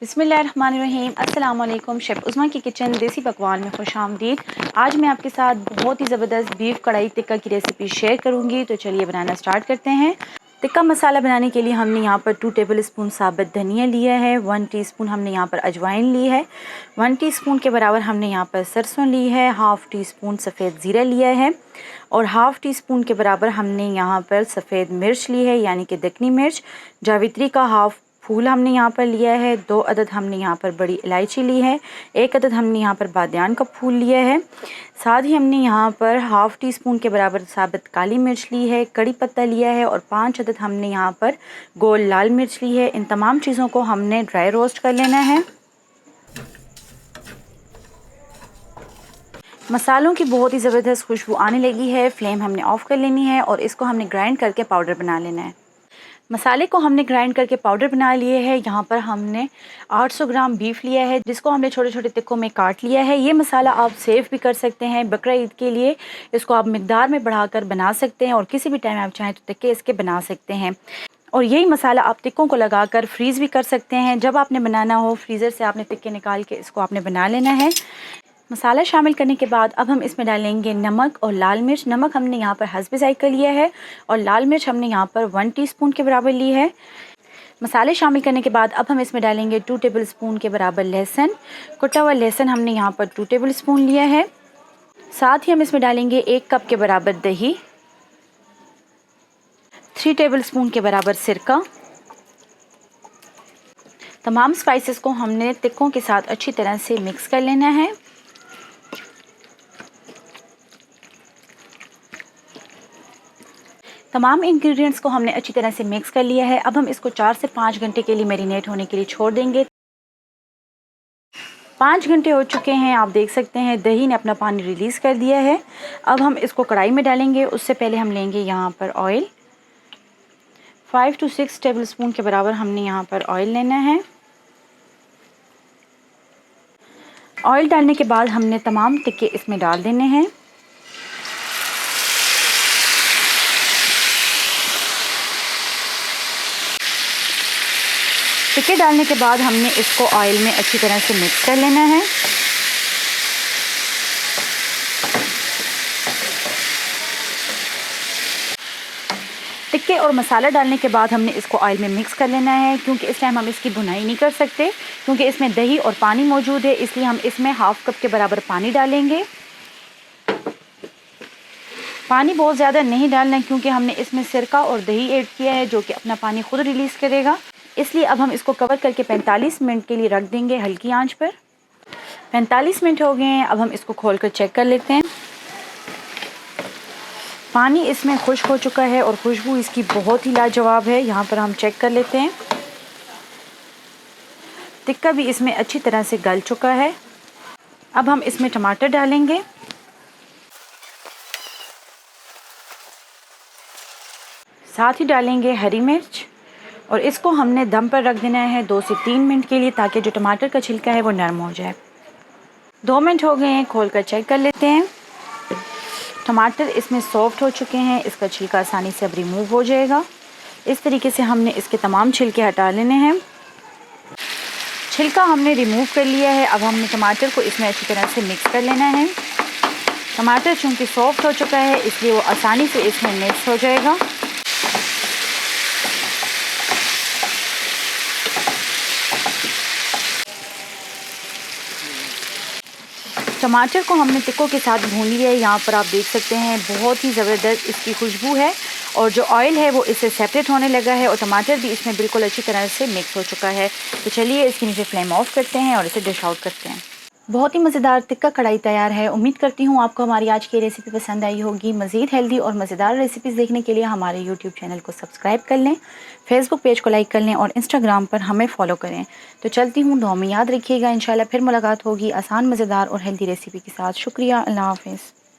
बिस्मिल्लाहिर्रहमानिर्रहीम। अस्सलाम वालेकुम। शेफ़ उस्मा की किचन देसी पकवान में खुशामदीद। आज मैं आपके साथ बहुत ही ज़बरदस्त बीफ कढ़ाई टिक्का की रेसिपी शेयर करूंगी। तो चलिए बनाना स्टार्ट करते हैं। टिक्का मसाला बनाने के लिए हमने यहाँ पर 2 टेबल स्पून साबुत धनिया लिया है, 1 टीस्पून हमने यहाँ पर अजवाइन ली है, 1 टीस्पून के बराबर हमने यहाँ पर सरसों ली है, हाफ़ टी स्पून सफ़ेद ज़ीरा लिया है और हाफ़ टी स्पून के बराबर हमने यहाँ पर सफ़ेद मिर्च ली है यानी कि दखनी मिर्च। जावित्री का हाफ़ फूल हमने यहाँ पर लिया है, 2 अदद हमने यहाँ पर बड़ी इलायची ली है, 1 अदद हमने यहाँ पर बादियान का फूल लिया है। साथ ही हमने यहाँ पर हाफ़ टी स्पून के बराबर साबुत काली मिर्च ली है, कड़ी पत्ता लिया है और 5 अदद हमने यहाँ पर गोल लाल मिर्च ली है। इन तमाम चीज़ों को हमने ड्राई रोस्ट कर लेना है। मसालों की बहुत ही ज़बरदस्त खुशबू आने लगी है, फ्लेम हमने ऑफ़ कर लेनी है और इसको हमने ग्राइंड करके पाउडर बना लेना है। मसाले को हमने ग्राइंड करके पाउडर बना लिए है। यहाँ पर हमने 800 ग्राम बीफ लिया है जिसको हमने छोटे छोटे तिक्कों में काट लिया है। ये मसाला आप सेव भी कर सकते हैं बकरा ईद के लिए, इसको आप मिकदार में बढ़ाकर बना सकते हैं और किसी भी टाइम आप चाहें तो टिक्के इसके बना सकते हैं। और यही मसाला आप टिक्कों को लगाकर फ्रीज़ भी कर सकते हैं। जब आपने बनाना हो फ्रीज़र से आपने टिक्के निकाल के इसको आपने बना लेना है। मसाला शामिल करने के बाद अब हम इसमें डालेंगे नमक और लाल मिर्च। नमक हमने यहाँ पर हस्बे ज़ायक़ा लिया है और लाल मिर्च हमने यहाँ पर 1 टीस्पून के बराबर ली है। मसाले शामिल करने के बाद अब हम इसमें डालेंगे 2 टेबल स्पून के बराबर लहसुन। कुटा हुआ लहसुन हमने यहाँ पर 2 टेबल स्पून लिया है। साथ ही हम इसमें डालेंगे 1 कप के बराबर दही, 3 टेबल स्पून के बराबर सिरका। तमाम स्पाइसेस को हमने टिक्कों के साथ अच्छी तरह से मिक्स कर लेना है। तमाम इंग्रेडिएंट्स को हमने अच्छी तरह से मिक्स कर लिया है। अब हम इसको 4 से 5 घंटे के लिए मैरिनेट होने के लिए छोड़ देंगे। 5 घंटे हो चुके हैं, आप देख सकते हैं दही ने अपना पानी रिलीज़ कर दिया है। अब हम इसको कढ़ाई में डालेंगे। उससे पहले हम लेंगे यहाँ पर ऑयल, 5 to 6 टेबल स्पून के बराबर हमने यहाँ पर ऑयल लेना है। ऑयल डालने के बाद हमने तमाम टिक्के इसमें डाल देने हैं। टिक्के डालने के बाद हमने इसको ऑयल में अच्छी तरह से मिक्स कर लेना है। टिक्के और मसाला डालने के बाद हमने इसको ऑयल में मिक्स कर लेना है क्योंकि इस टाइम हम इसकी भुनाई नहीं कर सकते क्योंकि इसमें दही और पानी मौजूद है, इसलिए हम इसमें हाफ़ कप के बराबर पानी डालेंगे। पानी बहुत ज़्यादा नहीं डालना है क्योंकि हमने इसमें सिरका और दही ऐड किया है जो कि अपना पानी खुद रिलीज़ करेगा। इसलिए अब हम इसको कवर करके 45 मिनट के लिए रख देंगे हल्की आंच पर। 45 मिनट हो गए हैं। अब हम इसको खोलकर चेक कर लेते हैं। पानी इसमें खुश्क हो चुका है और खुशबू इसकी बहुत ही लाजवाब है। यहाँ पर हम चेक कर लेते हैं। टिक्का भी इसमें अच्छी तरह से गल चुका है। अब हम इसमें टमाटर डालेंगे, साथ ही डालेंगे हरी मिर्च और इसको हमने दम पर रख देना है 2 से 3 मिनट के लिए ताकि जो टमाटर का छिलका है वो नरम हो जाए। 2 मिनट हो गए हैं, खोलकर चेक कर लेते हैं। टमाटर इसमें सॉफ्ट हो चुके हैं, इसका छिलका आसानी से अब रिमूव हो जाएगा। इस तरीके से हमने इसके तमाम छिलके हटा लेने हैं। छिलका हमने रिमूव कर लिया है। अब हमने टमाटर को इसमें अच्छी तरह से मिक्स कर लेना है। टमाटर चूँकि सॉफ्ट हो चुका है इसलिए वो आसानी से इसमें मिक्स हो जाएगा। टमाटर को हमने टिक्कों के साथ भून लिया है। यहाँ पर आप देख सकते हैं बहुत ही ज़बरदस्त इसकी खुशबू है और जो ऑयल है वो इससे सेपरेट होने लगा है और टमाटर भी इसमें बिल्कुल अच्छी तरह से मिक्स हो चुका है। तो चलिए इसके नीचे फ्लेम ऑफ करते हैं और इसे डिश आउट करते हैं। बहुत ही मज़ेदार टिक्का कढ़ाई तैयार है। उम्मीद करती हूँ आपको हमारी आज की रेसिपी पसंद आई होगी। मज़ीद हेल्दी और मज़ेदार रेसिपीज़ देखने के लिए हमारे यूट्यूब चैनल को सब्सक्राइब कर लें, फेसबुक पेज को लाइक कर लें और इंस्टाग्राम पर हमें फॉलो करें। तो चलती हूँ, दुआ में याद रखिएगा। इंशाल्लाह फिर मुलाकात होगी आसान, मज़ेदार और हेल्दी रेसिपी के साथ। शुक्रिया, अल्लाह हाफ़िज़।